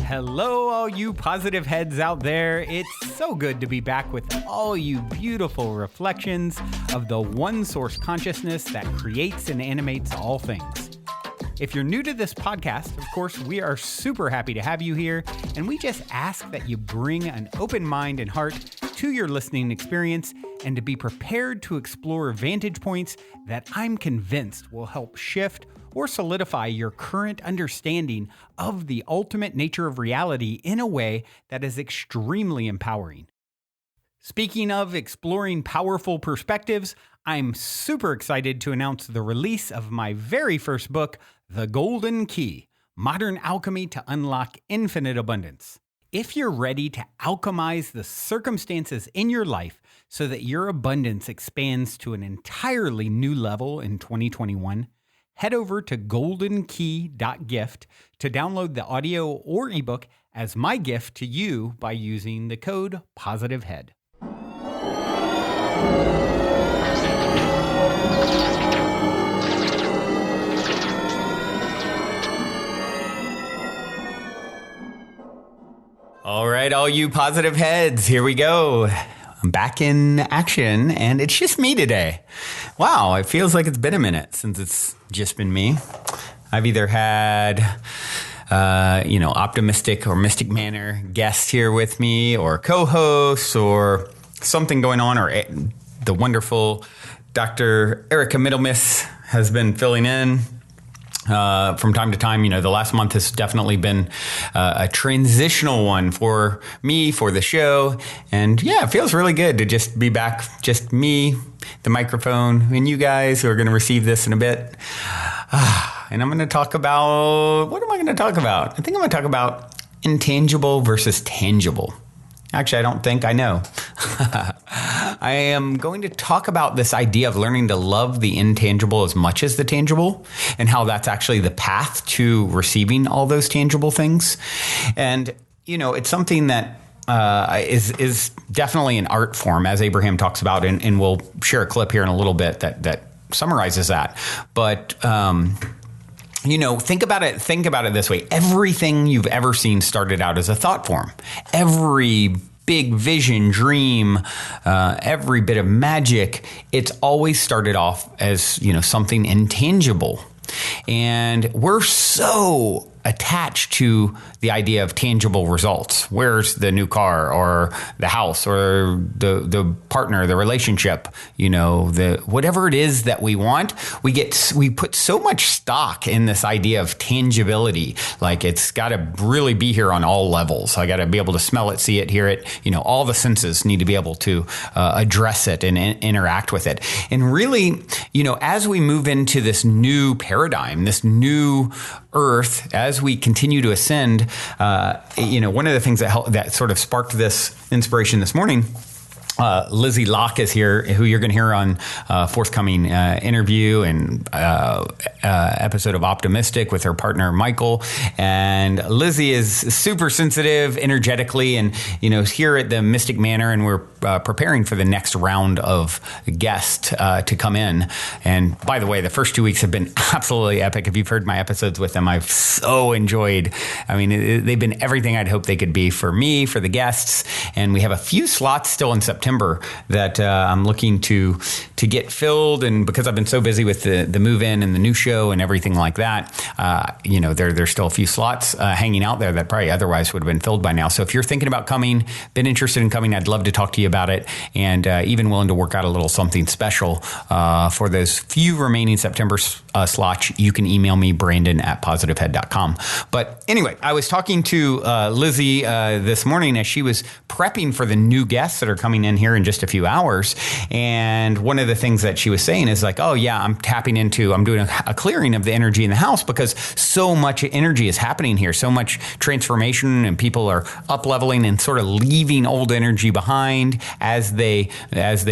Hello, all you positive heads out there. It's so good to be back with all you beautiful reflections of the one source consciousness that creates and animates all things. If you're new to this podcast, of course, we are super happy to have you here, and we just ask that you bring an open mind and heart to your listening experience and to be prepared to explore vantage points that I'm convinced will help shift or solidify your current understanding of the ultimate nature of reality in a way that is extremely empowering. Speaking of exploring powerful perspectives, I'm super excited to announce the release of my very first book, The Golden Key: Modern Alchemy to Unlock Infinite Abundance. If you're ready to alchemize the circumstances in your life so that your abundance expands to an entirely new level in 2021, head over to goldenkey.gift to download the audio or ebook as my gift to you by using the code POSITIVEHEAD. All right, all you positive heads, here we go. I'm back in action, and it's just me today. Wow, it feels like it's been a minute since it's just been me. I've either had, optimistic or mystic manner guest here with me, or co-hosts, or something going on, or the wonderful Dr. Erica Middlemiss has been filling in. From time to time, the last month has definitely been a transitional one for me, for the show. And yeah, it feels really good to just be back, just me, the microphone, and you guys who are going to receive this in a bit. And I'm going to talk about, what am I going to talk about? I think I'm going to talk about intangible versus tangible. Actually, I don't think I know. I am going to talk about this idea of learning to love the intangible as much as the tangible, and how that's actually the path to receiving all those tangible things. And, it's something that is definitely an art form, as Abraham talks about, and we'll share a clip here in a little bit that summarizes that. But think about it this way. Everything you've ever seen started out as a thought form. Every big vision, dream, every bit of magic, it's always started off as, something intangible. And we're so attached to the idea of tangible results. Where's the new car, or the house, or the partner, the relationship, the whatever it is that we want, we put so much stock in this idea of tangibility. Like, it's got to really be here on all levels. I got to be able to smell it, see it, hear it. All the senses need to be able to address it and interact with it. And really, as we move into this new paradigm, this new earth, as we continue to ascend, one of the things that sort of sparked this inspiration this morning, Lizzie Locke is here, who you're going to hear on forthcoming interview and episode of Optimistic with her partner, Michael. And Lizzie is super sensitive energetically, and, here at the Mystic Manor, and we're preparing for the next round of guests to come in. And by the way, the first 2 weeks have been absolutely epic. If you've heard my episodes with them, I've so enjoyed. They've been everything I'd hoped they could be for me, for the guests. And we have a few slots still in September that I'm looking to get filled, and because I've been so busy with the move in and the new show and everything like that, there's still a few slots hanging out there that probably otherwise would have been filled by now. So if you're thinking about coming, been interested in coming, I'd love to talk to you about it, and even willing to work out a little something special for those few remaining September slots. You can email me, Brandon@positivehead.com. But anyway, I was talking to Lizzie this morning as she was prepping for the new guests that are coming in here in just a few hours. And one of the things that she was saying is like, oh yeah, I'm doing a clearing of the energy in the house, because so much energy is happening here, so much transformation, and people are up leveling and sort of leaving old energy behind. as they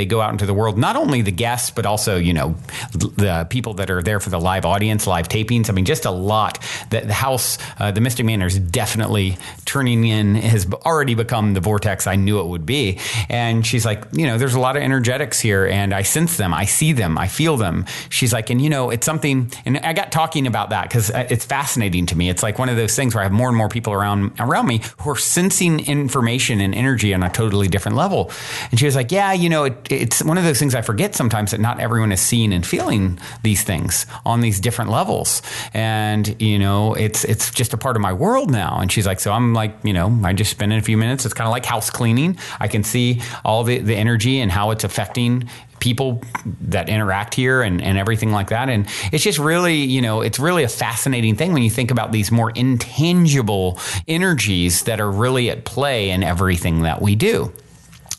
go out into the world, not only the guests, but also, the people that are there for the live audience, live tapings. I mean, just a lot. The house, the Mystic Manor is definitely turning in, has already become the vortex I knew it would be. And she's like, there's a lot of energetics here, and I sense them, I see them, I feel them. She's like, and it's something, and I got talking about that because it's fascinating to me. It's like one of those things where I have more and more people around me who are sensing information and energy on a totally different level. And she was like, yeah, it's one of those things I forget sometimes, that not everyone is seeing and feeling these things on these different levels. And, it's just a part of my world now. And she's like, so I'm like, I just spend a few minutes. It's kind of like house cleaning. I can see all the energy and how it's affecting people that interact here and everything like that. And it's just really, it's really a fascinating thing when you think about these more intangible energies that are really at play in everything that we do.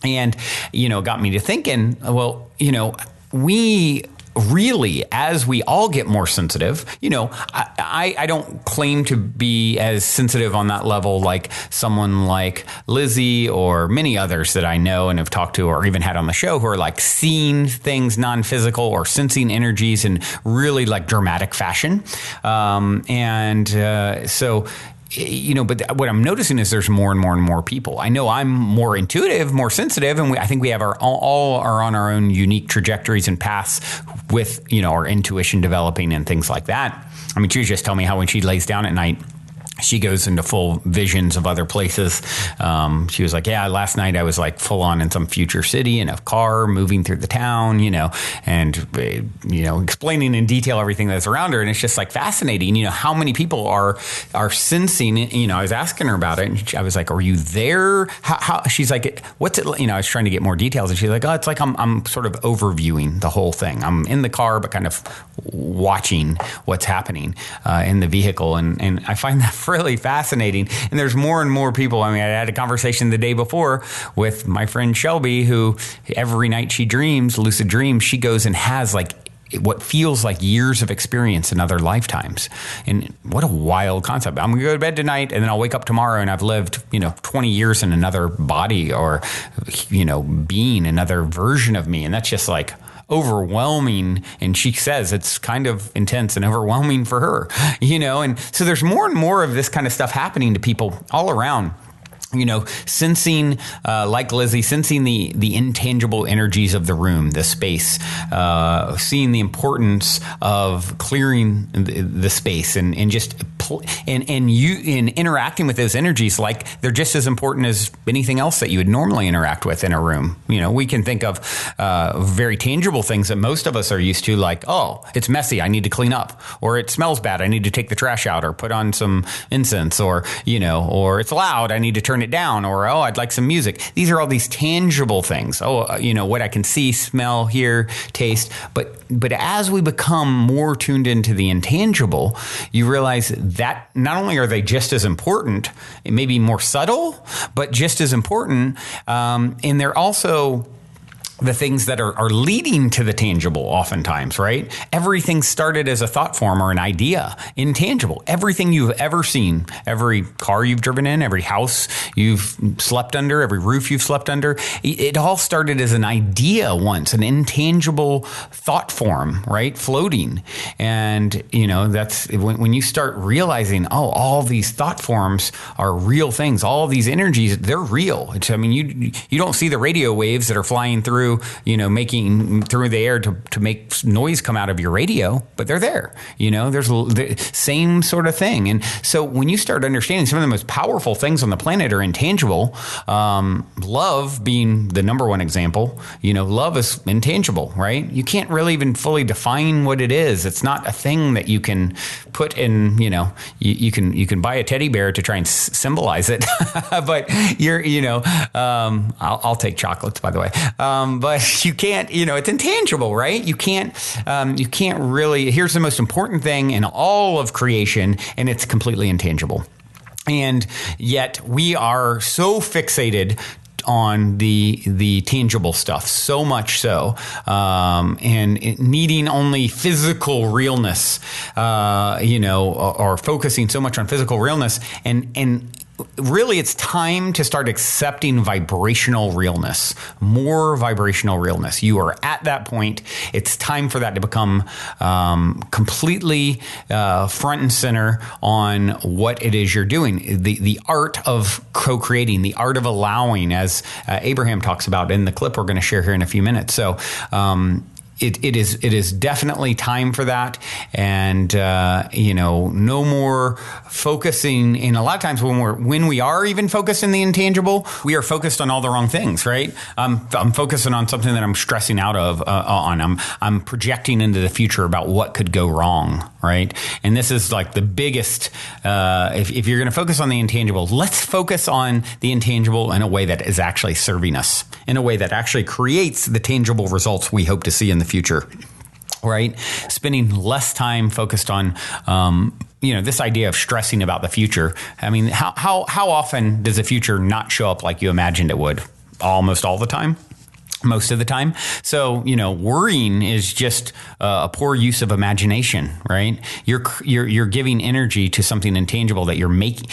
And, it got me to thinking, well, we really, as we all get more sensitive, I don't claim to be as sensitive on that level like someone like Lizzie or many others that I know and have talked to or even had on the show who are like seeing things non-physical or sensing energies in really like dramatic fashion. So but what I'm noticing is there's more and more and more people. I know I'm more intuitive, more sensitive, and I think we have all are on our own unique trajectories and paths with, our intuition developing and things like that. I mean, she was just telling me how when she lays down at night, she goes into full visions of other places. She was like, yeah, last night I was like full on in some future city in a car moving through the town, and, explaining in detail everything that's around her. And it's just like fascinating, how many people are sensing it. I was asking her about it, and I was like, are you there? How she's like, what's it? I was trying to get more details, and she's like, oh, it's like I'm sort of overviewing the whole thing. I'm in the car, but kind of watching what's happening in the vehicle. And I find that really fascinating. And there's more and more people. I mean, I had a conversation the day before with my friend Shelby, who every night she dreams, lucid dreams, she goes and has like what feels like years of experience in other lifetimes. And what a wild concept. I'm going to go to bed tonight and then I'll wake up tomorrow and I've lived, 20 years in another body or, being another version of me. And that's just like overwhelming. And she says it's kind of intense and overwhelming for her, and so there's more and more of this kind of stuff happening to people all around. Sensing, like Lizzie, sensing the intangible energies of the room, the space, seeing the importance of clearing the space and just in interacting with those energies like they're just as important as anything else that you would normally interact with in a room. We can think of very tangible things that most of us are used to, like, oh, it's messy, I need to clean up, or it smells bad, I need to take the trash out or put on some incense, or it's loud, I need to turn it down, or, oh, I'd like some music. These are all these tangible things. Oh, what I can see, smell, hear, taste. But as we become more tuned into the intangible, you realize that not only are they just as important, it may be more subtle, but just as important. And they're also the things that are leading to the tangible oftentimes, right? Everything started as a thought form or an idea, intangible. Everything you've ever seen, every car you've driven in, every house you've slept under, every roof you've slept under, it all started as an idea once, an intangible thought form, right? Floating. And, that's when you start realizing, oh, all these thought forms are real things. All these energies, they're real. You don't see the radio waves that are flying through, making through the air to make noise come out of your radio, but they're there. There's the same sort of thing. And so when you start understanding some of the most powerful things on the planet are intangible, love being the number one example, love is intangible, right? You can't really even fully define what it is. It's not a thing that you can put in, you can buy a teddy bear to try and symbolize it, but I'll take chocolates, by the way. But you can't, it's intangible, right? You can't really, here's the most important thing in all of creation, and it's completely intangible. And yet we are so fixated on the tangible stuff, so much so, and needing only physical realness, or focusing so much on physical realness, and really, it's time to start accepting vibrational realness, more vibrational realness. You are at that point. It's time for that to become completely front and center on what it is you're doing. The art of co-creating, the art of allowing, as Abraham talks about in the clip we're going to share here in a few minutes. So, It is definitely time for that, and no more focusing. And a lot of times when we are even focused in the intangible, we are focused on all the wrong things, right? I'm focusing on something that I'm stressing out on. I'm projecting into the future about what could go wrong, right? And this is like the biggest. If you're going to focus on the intangible, let's focus on the intangible in a way that is actually serving us, in a way that actually creates the tangible results we hope to see in the future, right? Spending less time focused on, this idea of stressing about the future. I mean, how often does the future not show up like you imagined it would? Almost all the time. Most of the time. So, worrying is just a poor use of imagination, right? You're giving energy to something intangible that you're making.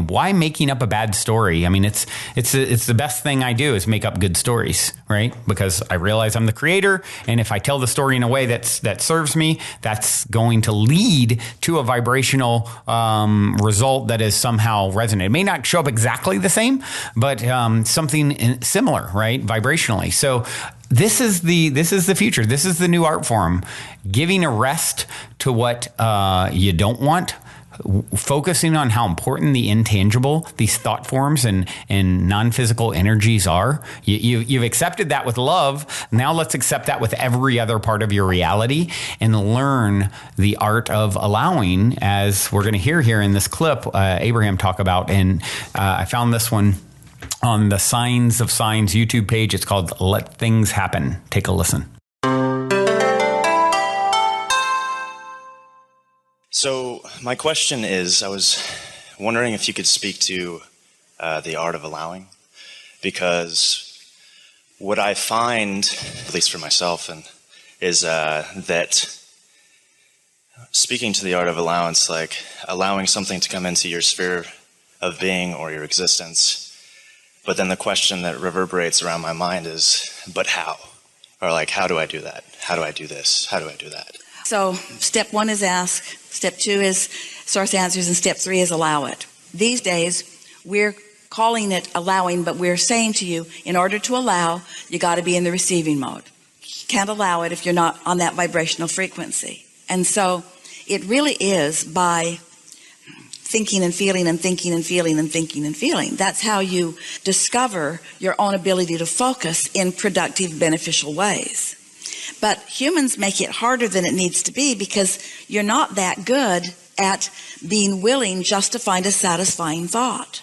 Why making up a bad story? I mean, it's the best thing I do is make up good stories, right? Because I realize I'm the creator, and if I tell the story in a way that serves me, that's going to lead to a vibrational result that is somehow resonant. It may not show up exactly the same, but something similar, right? Vibrationally. So this is the future. This is the new art form. Giving a rest to what you don't want, focusing on how important the intangible, these thought forms and non-physical energies are. You've accepted that with love. Now let's accept that with every other part of your reality and learn the art of allowing, as we're going to hear here in this clip, Abraham talk about. And I found this one on the Signs of Signs YouTube page. It's called Let Things Happen. Take a listen. So my question is, I was wondering if you could speak to the art of allowing, because what I find, at least for myself, is that speaking to the art of allowance, like allowing something to come into your sphere of being or your existence. But then the question that reverberates around my mind is, but how? Or like, how do I do that? How do I do this? How do I do that? So step 1 is ask, step 2 is source answers, and step 3 is allow it. These days, we're calling it allowing, but we're saying to you, in order to allow, you got to be in the receiving mode. You can't allow it if you're not on that vibrational frequency. And so it really is by thinking and feeling and thinking and feeling and thinking and feeling. That's how you discover your own ability to focus in productive, beneficial ways. But humans make it harder than it needs to be because you're not that good at being willing just to find a satisfying thought.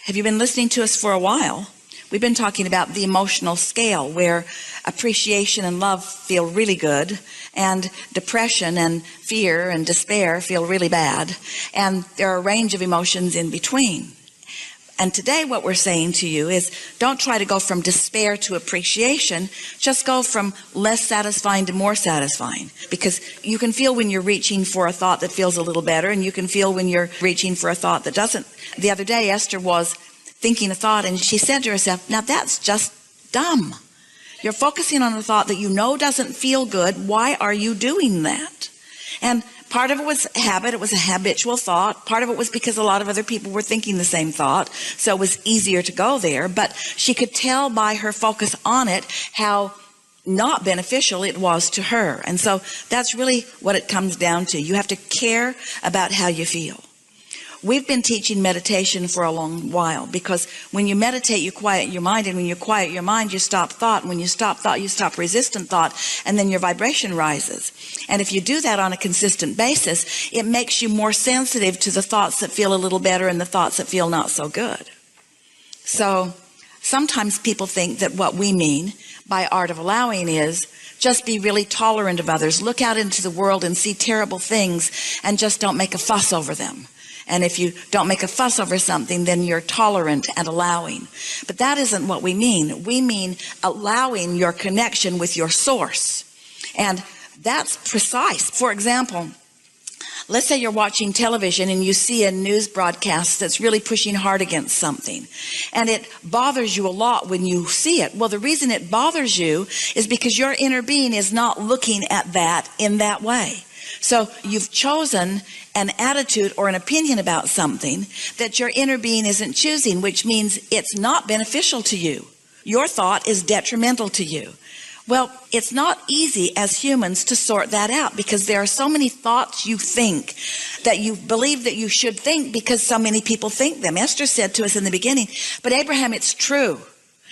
Have you been listening to us for a while? We've been talking about the emotional scale, where appreciation and love feel really good, and depression and fear and despair feel really bad, and there are a range of emotions in between. And today what we're saying to you is, don't try to go from despair to appreciation, just go from less satisfying to more satisfying, because you can feel when you're reaching for a thought that feels a little better, and you can feel when you're reaching for a thought that doesn't. The other day Esther was thinking a thought, and she said to herself, now that's just dumb. You're focusing on a thought that you know doesn't feel good. Why are you doing that? And part of it was habit. It was a habitual thought. Part of it was because a lot of other people were thinking the same thought, so it was easier to go there. But she could tell by her focus on it how not beneficial it was to her. And so that's really what it comes down to. You have to care about how you feel. We've been teaching meditation for a long while, because when you meditate, you quiet your mind, and when you quiet your mind, you stop thought. And when you stop thought, you stop resistant thought, and then your vibration rises. And if you do that on a consistent basis, it makes you more sensitive to the thoughts that feel a little better and the thoughts that feel not so good. So sometimes people think that what we mean by art of allowing is just be really tolerant of others. Look out into the world and see terrible things and just don't make a fuss over them. And if you don't make a fuss over something, then you're tolerant and allowing. But that isn't what we mean. We mean allowing your connection with your source. And that's precise. For example, Let's say you're watching television and you see a news broadcast that's really pushing hard against something, and it bothers you a lot when you see it. Well, the reason it bothers you is because your inner being is not looking at that in that way. So you've chosen an attitude or an opinion about something that your inner being isn't choosing, which means it's not beneficial to you. Your thought is detrimental to you. Well, it's not easy as humans to sort that out, because there are so many thoughts you think that you believe that you should think because so many people think them. Esther said to us in the beginning, but Abraham, it's true.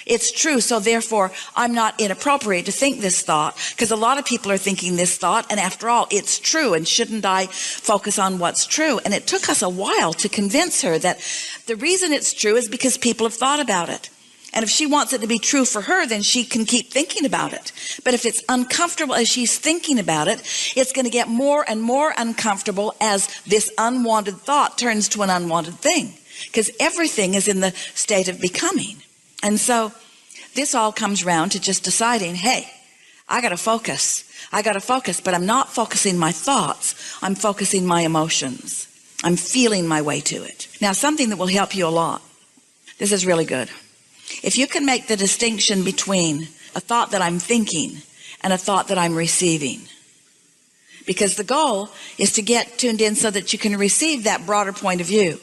It's true, so therefore I'm not inappropriate to think this thought, because a lot of people are thinking this thought, and after all, it's true, and shouldn't I focus on what's true? And it took us a while to convince her that the reason it's true is because people have thought about it. And if she wants it to be true for her, then she can keep thinking about it. But if it's uncomfortable as she's thinking about it, it's going to get more and more uncomfortable as this unwanted thought turns to an unwanted thing, because everything is in the state of becoming. And so this all comes around to just deciding, hey, I got to focus, but I'm not focusing my thoughts. I'm focusing my emotions. I'm feeling my way to it. Now, something that will help you a lot. This is really good. If you can make the distinction between a thought that I'm thinking and a thought that I'm receiving, because the goal is to get tuned in so that you can receive that broader point of view,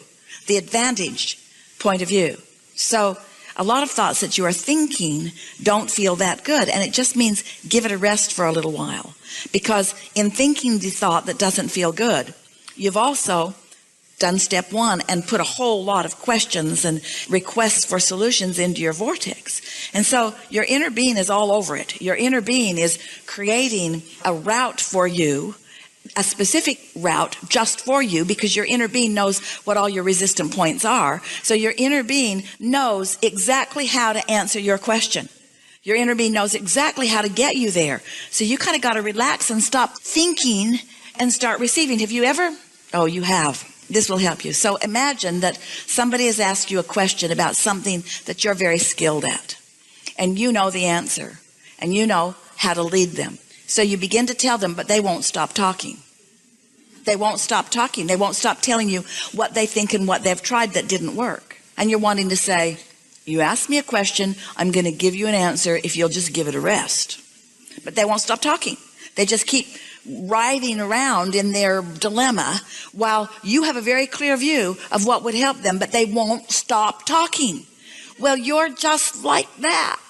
the advantage point of view. So a lot of thoughts that you are thinking don't feel that good, and it just means give it a rest for a little while, because in thinking the thought that doesn't feel good, you've also done step one and put a whole lot of questions and requests for solutions into your vortex. And so your inner being is all over it. Your inner being is creating a route for you, a specific route just for you, because your inner being knows what all your resistant points are. So your inner being knows exactly how to answer your question. Your inner being knows exactly how to get you there. So you kind of got to relax and stop thinking and start receiving. Have you ever? Oh, you have. This will help you. So imagine that somebody has asked you a question about something that you're very skilled at, and you know the answer, and you know how to lead them. So you begin to tell them, but they won't stop talking. They won't stop talking. They won't stop telling you what they think and what they've tried that didn't work. And you're wanting to say, you asked me a question, I'm going to give you an answer if you'll just give it a rest. But they won't stop talking. They just keep writhing around in their dilemma while you have a very clear view of what would help them, but they won't stop talking. Well, you're just like that.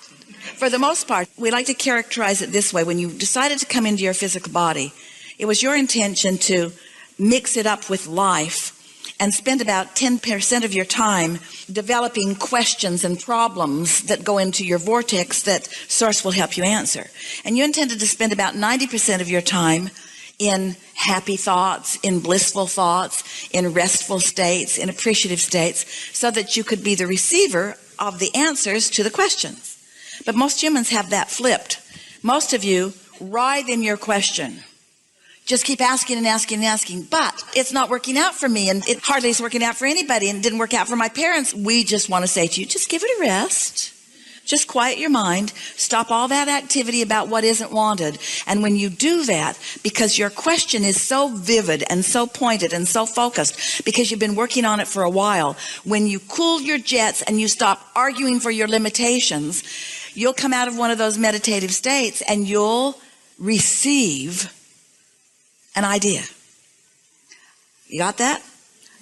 For the most part, we like to characterize it this way. When you decided to come into your physical body, it was your intention to mix it up with life and spend about 10% of your time developing questions and problems that go into your vortex that Source will help you answer. And you intended to spend about 90% of your time in happy thoughts, in blissful thoughts, in restful states, in appreciative states, so that you could be the receiver of the answers to the questions. But most humans have that flipped. Most of you writhe in your question. Just keep asking and asking and asking, but it's not working out for me, and it hardly is working out for anybody, and it didn't work out for my parents. We just want to say to you, just give it a rest. Just quiet your mind. Stop all that activity about what isn't wanted. And when you do that, because your question is so vivid and so pointed and so focused, because you've been working on it for a while, when you cool your jets and you stop arguing for your limitations, you'll come out of one of those meditative states and you'll receive an idea. You got that?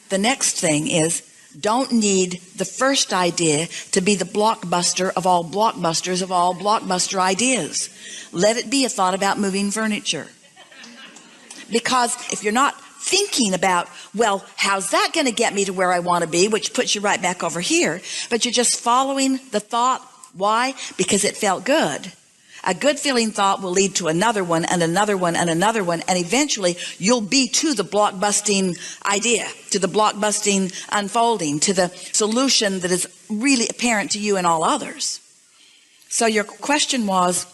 The next thing is, don't need the first idea to be the blockbuster of all blockbusters of all blockbuster ideas. Let it be a thought about moving furniture. Because if you're not thinking about, well, how's that going to get me to where I want to be, which puts you right back over here, but you're just following the thought. Why? Because it felt good. A good feeling thought will lead to another one and another one and another one, and eventually you'll be to the blockbusting idea, to the blockbusting unfolding, to the solution that is really apparent to you and all others. So your question was,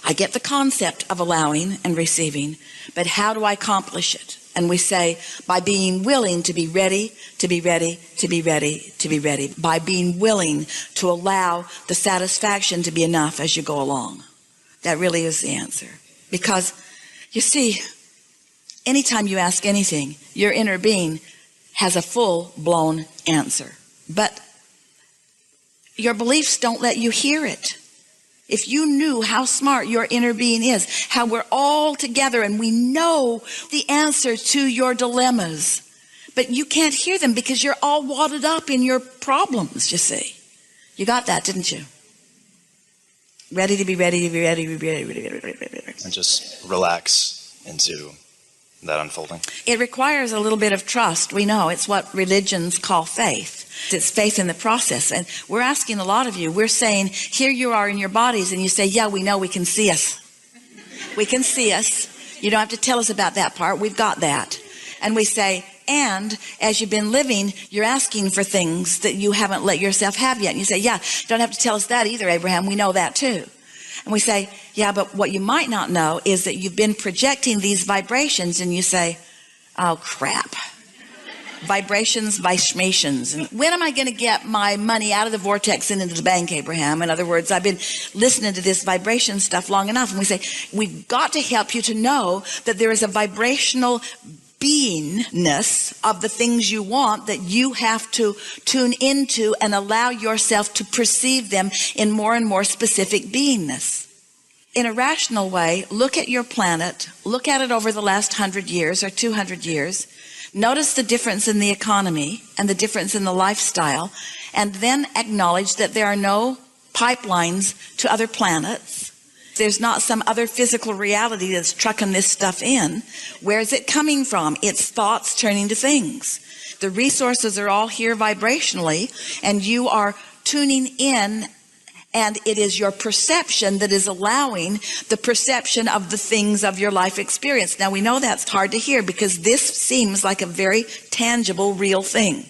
I get the concept of allowing and receiving, but how do I accomplish it? And we say, by being willing to be ready, to be ready, to be ready, to be ready. By being willing to allow the satisfaction to be enough as you go along. That really is the answer. Because, you see, Anytime you ask anything, your inner being has a full-blown answer. But your beliefs don't let you hear it. If you knew how smart your inner being is, how we're all together and we know the answer to your dilemmas, but you can't hear them because you're all wadded up in your problems, you see. You got that, didn't you? Ready to be ready to be ready to be ready. And just relax into that unfolding. It requires a little bit of trust. We know it's what religions call faith. It's faith in the process. And we're asking a lot of you, we're saying, here you are in your bodies, and you say, yeah, we know, we can see us. We can see us. You don't have to tell us about that part. We've got that. And we say, and as you've been living, you're asking for things that you haven't let yourself have yet. And you say, yeah, you don't have to tell us that either, Abraham. We know that too. And we say, yeah, but what you might not know is that you've been projecting these vibrations, and you say, oh, crap. Vibrations, vibrations. And when am I going to get my money out of the vortex and into the bank, Abraham? In other words, I've been listening to this vibration stuff long enough. And we say, we've got to help you to know that there is a vibrational beingness of the things you want that you have to tune into and allow yourself to perceive them in more and more specific beingness. In a rational way, look at your planet, look at it over the last 100 years or 200 years, notice the difference in the economy and the difference in the lifestyle, and then acknowledge that there are no pipelines to other planets. There's not some other physical reality that's trucking this stuff in. Where is it coming from? It's thoughts turning to things. The resources are all here vibrationally, and you are tuning in, and it is your perception that is allowing the perception of the things of your life experience. Now, we know that's hard to hear because this seems like a very tangible, real thing.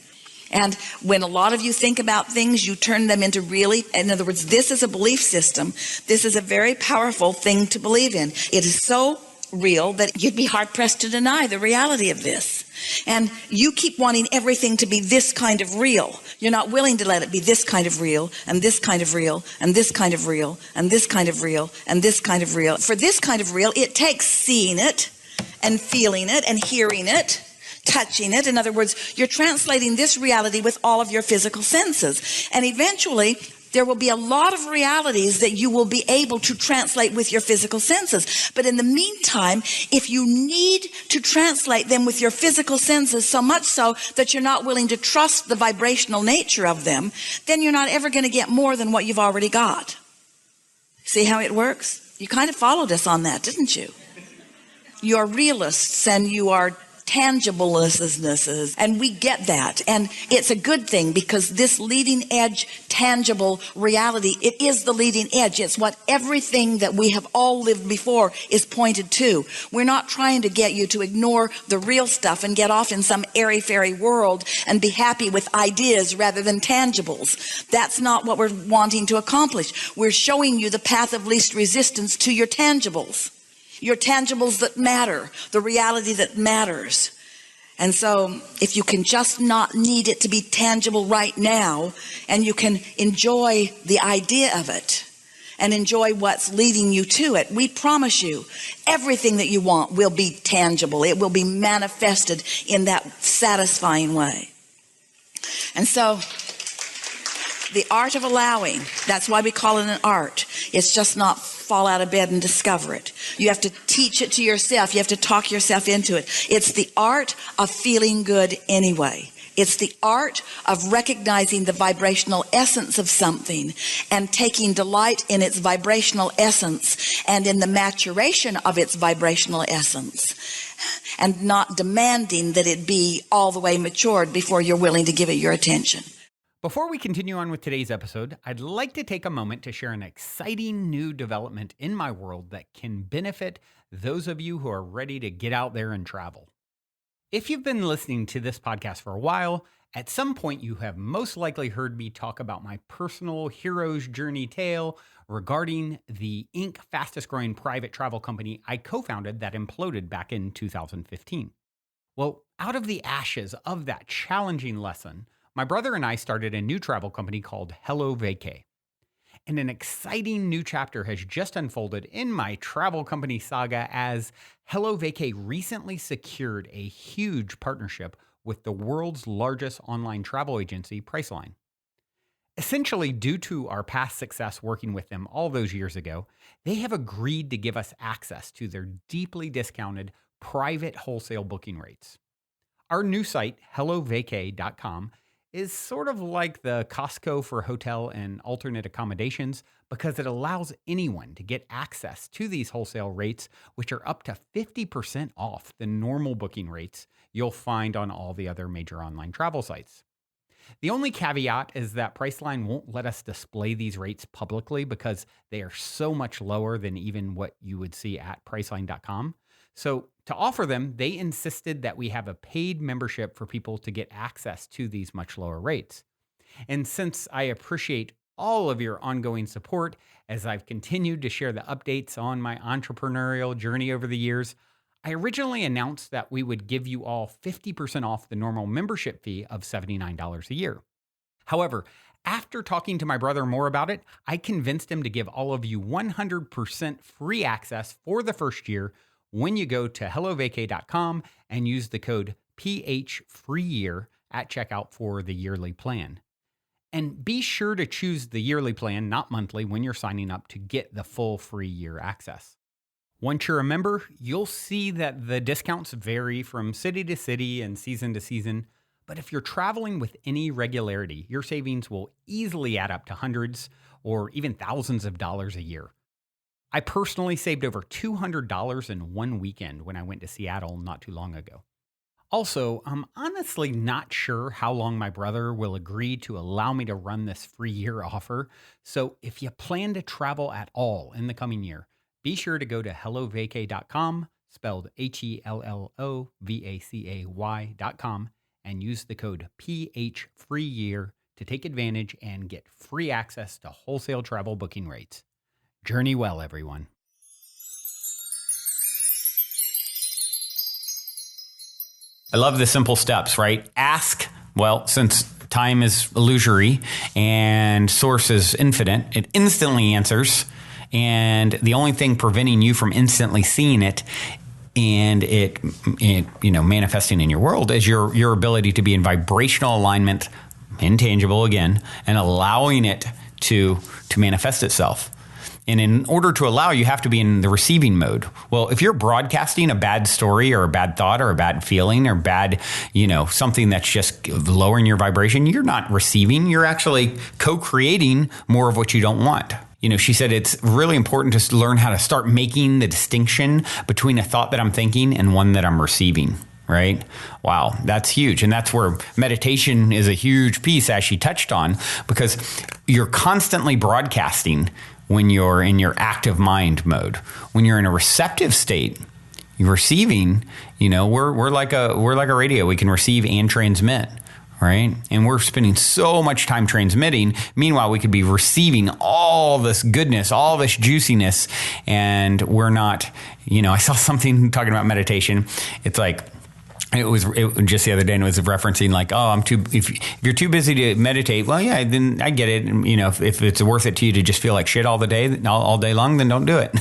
And when a lot of you think about things, you turn them into really, in other words, this is a belief system. This is a very powerful thing to believe in. It is so real that you'd be hard pressed to deny the reality of this. And you keep wanting everything to be this kind of real. You're not willing to let it be this kind of real, and this kind of real, and this kind of real, and this kind of real, and this kind of real. For this kind of real, it takes seeing it and feeling it and hearing it, touching it. In other words, you're translating this reality with all of your physical senses. And eventually, there will be a lot of realities that you will be able to translate with your physical senses. But in the meantime, if you need to translate them with your physical senses, so much so that you're not willing to trust the vibrational nature of them, then you're not ever going to get more than what you've already got. See how it works? You kind of followed us on that, didn't you? You are realists and you are tangiblesses, and we get that, and it's a good thing because this leading edge tangible reality, it is the leading edge. It's what everything that we have all lived before is pointed to. We're not trying to get you to ignore the real stuff and get off in some airy-fairy world and be happy with ideas rather than tangibles. That's not what we're wanting to accomplish. We're showing you the path of least resistance to your tangibles that matter, the reality that matters. And so if you can just not need it to be tangible right now, and you can enjoy the idea of it and enjoy what's leading you to it, we promise you everything that you want will be tangible. It will be manifested in that satisfying way. And so the art of allowing, that's why we call it an art. It's just not fall out of bed and discover it. You have to teach it to yourself. You have to talk yourself into it. It's the art of feeling good anyway. It's the art of recognizing the vibrational essence of something and taking delight in its vibrational essence and in the maturation of its vibrational essence, and not demanding that it be all the way matured before you're willing to give it your attention. Before we continue on with today's episode, I'd like to take a moment to share an exciting new development in my world that can benefit those of you who are ready to get out there and travel. If you've been listening to this podcast for a while, at some point you have most likely heard me talk about my personal hero's journey tale regarding the Inc. fastest growing private travel company I co-founded that imploded back in 2015. Well, out of the ashes of that challenging lesson, my brother and I started a new travel company called Hello Vacay. And an exciting new chapter has just unfolded in my travel company saga as HelloVacay recently secured a huge partnership with the world's largest online travel agency, Priceline. Essentially, due to our past success working with them all those years ago, they have agreed to give us access to their deeply discounted private wholesale booking rates. Our new site, HelloVacay.com, is sort of like the Costco for hotel and alternate accommodations because it allows anyone to get access to these wholesale rates, which are up to 50% off the normal booking rates you'll find on all the other major online travel sites. The only caveat is that Priceline won't let us display these rates publicly because they are so much lower than even what you would see at Priceline.com. So to offer them, they insisted that we have a paid membership for people to get access to these much lower rates. And since I appreciate all of your ongoing support as I've continued to share the updates on my entrepreneurial journey over the years, I originally announced that we would give you all 50% off the normal membership fee of $79 a year. However, after talking to my brother more about it, I convinced him to give all of you 100% free access for the first year when you go to HelloVacay.com and use the code PHFreeYear at checkout for the yearly plan. And be sure to choose the yearly plan, not monthly, when you're signing up to get the full free year access. Once you're a member, you'll see that the discounts vary from city to city and season to season. But if you're traveling with any regularity, your savings will easily add up to hundreds or even thousands of dollars a year. I personally saved over $200 in one weekend when I went to Seattle not too long ago. Also, I'm honestly not sure how long my brother will agree to allow me to run this free year offer. So if you plan to travel at all in the coming year, be sure to go to HelloVacay.com, spelled HelloVacay.com, and use the code PHFreeYear to take advantage and get free access to wholesale travel booking rates. Journey well, everyone. I love the simple steps, right? Ask, well, since time is illusory and source is infinite, it instantly answers. And the only thing preventing you from instantly seeing it and it manifesting in your world is your ability to be in vibrational alignment, intangible again, and allowing it to manifest itself. And in order to allow, you have to be in the receiving mode. Well, if you're broadcasting a bad story or a bad thought or a bad feeling or bad, something that's just lowering your vibration, you're not receiving. You're actually co-creating more of what you don't want. She said it's really important to learn how to start making the distinction between a thought that I'm thinking and one that I'm receiving, right? Wow, that's huge. And that's where meditation is a huge piece, as she touched on, because you're constantly broadcasting when you're in your active mind mode. When you're in a receptive state, you're receiving, we're like a radio. We can receive and transmit. Right? And we're spending so much time transmitting. Meanwhile, we could be receiving all this goodness, all this juiciness, and we're not, I saw something talking about meditation. It's like, it was just the other day, and it was referencing like, if you're too busy to meditate, well, yeah, then I get it. And, if it's worth it to you to just feel like shit all day long, then don't do it.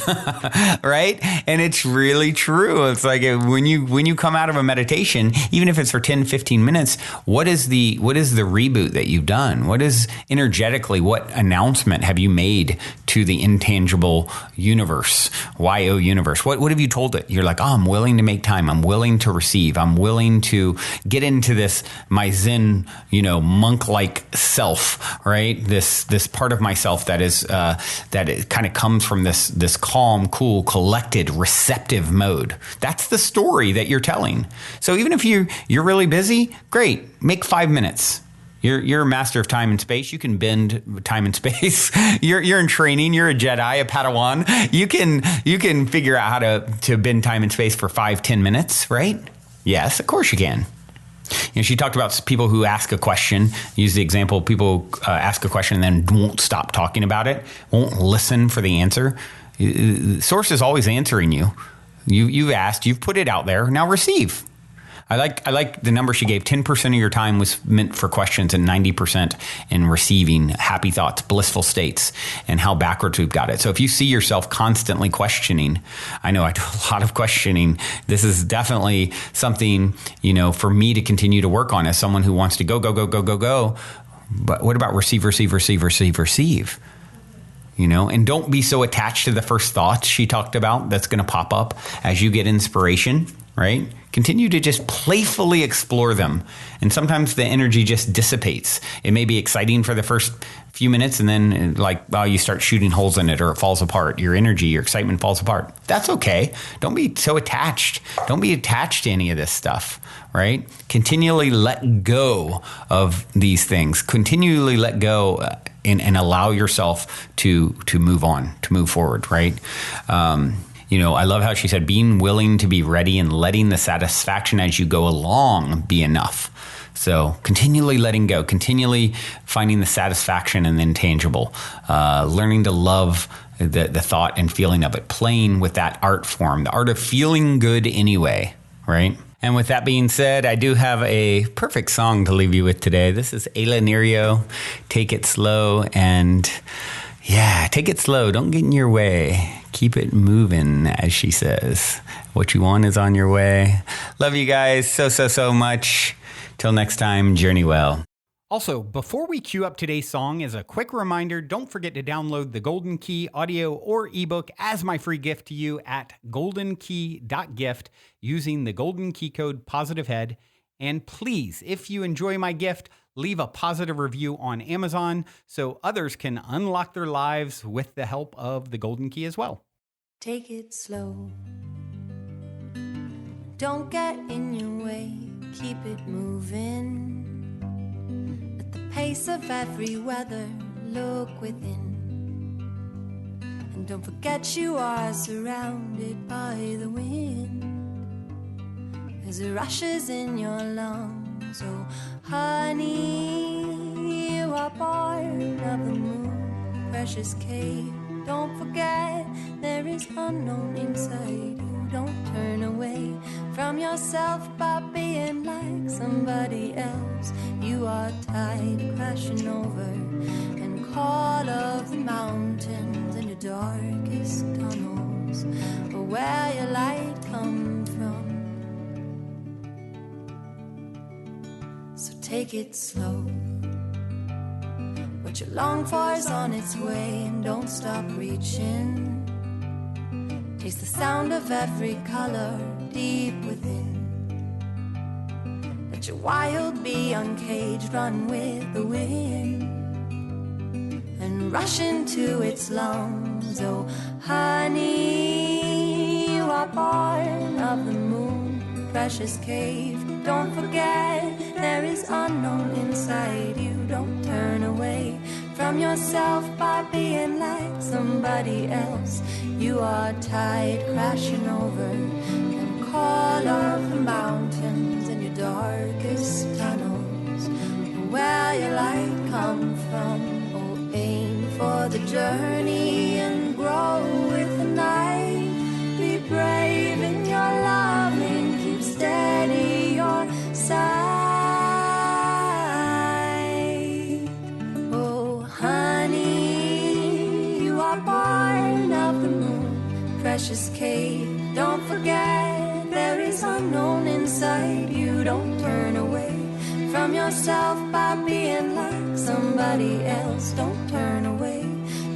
Right? And it's really true. It's like when you come out of a meditation, even if it's for 10, 15 minutes, what is the reboot that you've done? What announcement have you made to the intangible universe, YO universe? What have you told it? You're like, I'm willing to make time. I'm willing to receive. I'm willing to get into this, my Zen, monk-like self, right? This part of myself that is, that it kind of comes from this calm, cool, collected, receptive mode. That's the story that you're telling. So even if you're really busy, great, make 5 minutes. You're a master of time and space. You can bend time and space. You're in training. You're a Jedi, a Padawan. You can figure out how to bend time and space for 5-10 minutes, right? Yes, of course you can. She talked about people who ask a question, use the example, people ask a question and then won't stop talking about it, won't listen for the answer. The source is always answering you. You've asked, you've put it out there, now receive. I like the number she gave. 10% of your time was meant for questions and 90% in receiving happy thoughts, blissful states, and how backwards we've got it. So if you see yourself constantly questioning, I know I do a lot of questioning. This is definitely something, for me to continue to work on as someone who wants to go, go, go, go, go, go. But what about receive, receive, receive, receive, receive? And don't be so attached to the first thoughts she talked about that's going to pop up as you get inspiration, right? Continue to just playfully explore them. And sometimes the energy just dissipates. It may be exciting for the first few minutes and then you start shooting holes in it or it falls apart. Your energy, your excitement falls apart. That's okay. Don't be so attached. Don't be attached to any of this stuff, right? Continually let go of these things. Continually let go and allow yourself to move on, to move forward, right? I love how she said, being willing to be ready and letting the satisfaction as you go along be enough. So continually letting go, continually finding the satisfaction in the intangible, learning to love the thought and feeling of it, playing with that art form, the art of feeling good anyway, right? And with that being said, I do have a perfect song to leave you with today. This is Ayla Nerio, Take It Slow. And yeah, take it slow. Don't get in your way. Keep it moving, as she says. What you want is on your way. Love you guys so much. Till next time, journey well. Also, before we cue up today's song, as a quick reminder, don't forget to download the Golden Key audio or ebook as my free gift to you at goldenkey.gift using the Golden Key code POSITIVEHEAD. And please, if you enjoy my gift, leave a positive review on Amazon so others can unlock their lives with the help of the Golden Key as well. Take it slow. Don't get in your way. Keep it moving. At the pace of every weather, look within. And don't forget you are surrounded by the wind as it rushes in your lungs. Oh, honey, you are part of the moon, precious cave. Don't forget there is unknown inside you. Don't turn away from yourself by being like somebody else. You are tide crashing over and call of the mountains in the darkest tunnels, where your light come from. So take it slow. What you long for is on its way, and don't stop reaching. Taste the sound of every color deep within. Let your wild be uncaged, run with the wind and rush into its lungs. Oh, honey, you are born of the moon, precious cave. Don't forget there is unknown inside you. Don't turn away from yourself by being like somebody else. You are tide crashing over and call of the mountains in your darkest tunnels, where your light come from. Oh, aim for the journey and grow with the night. Be brave in your loving, keep steady your side. Oh, honey, you are born of the moon, precious cave. Don't forget there is unknown inside you. Don't turn away from yourself by being like somebody else. Don't turn away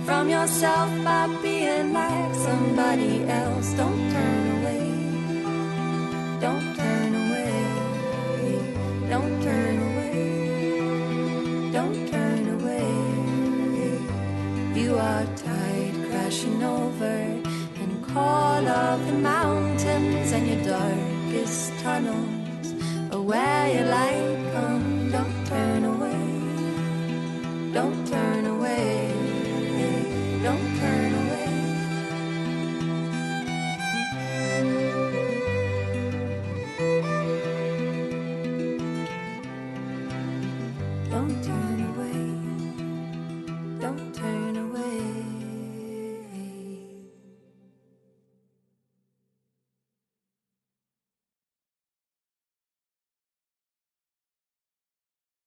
from yourself by being like somebody else. Don't turn away. Don't turn away. Don't turn away. Don't turn away. You are tide crashing over and call of the mountains and your darkest tunnels, where your light come. Don't turn away. Don't turn away. Don't turn away. Don't turn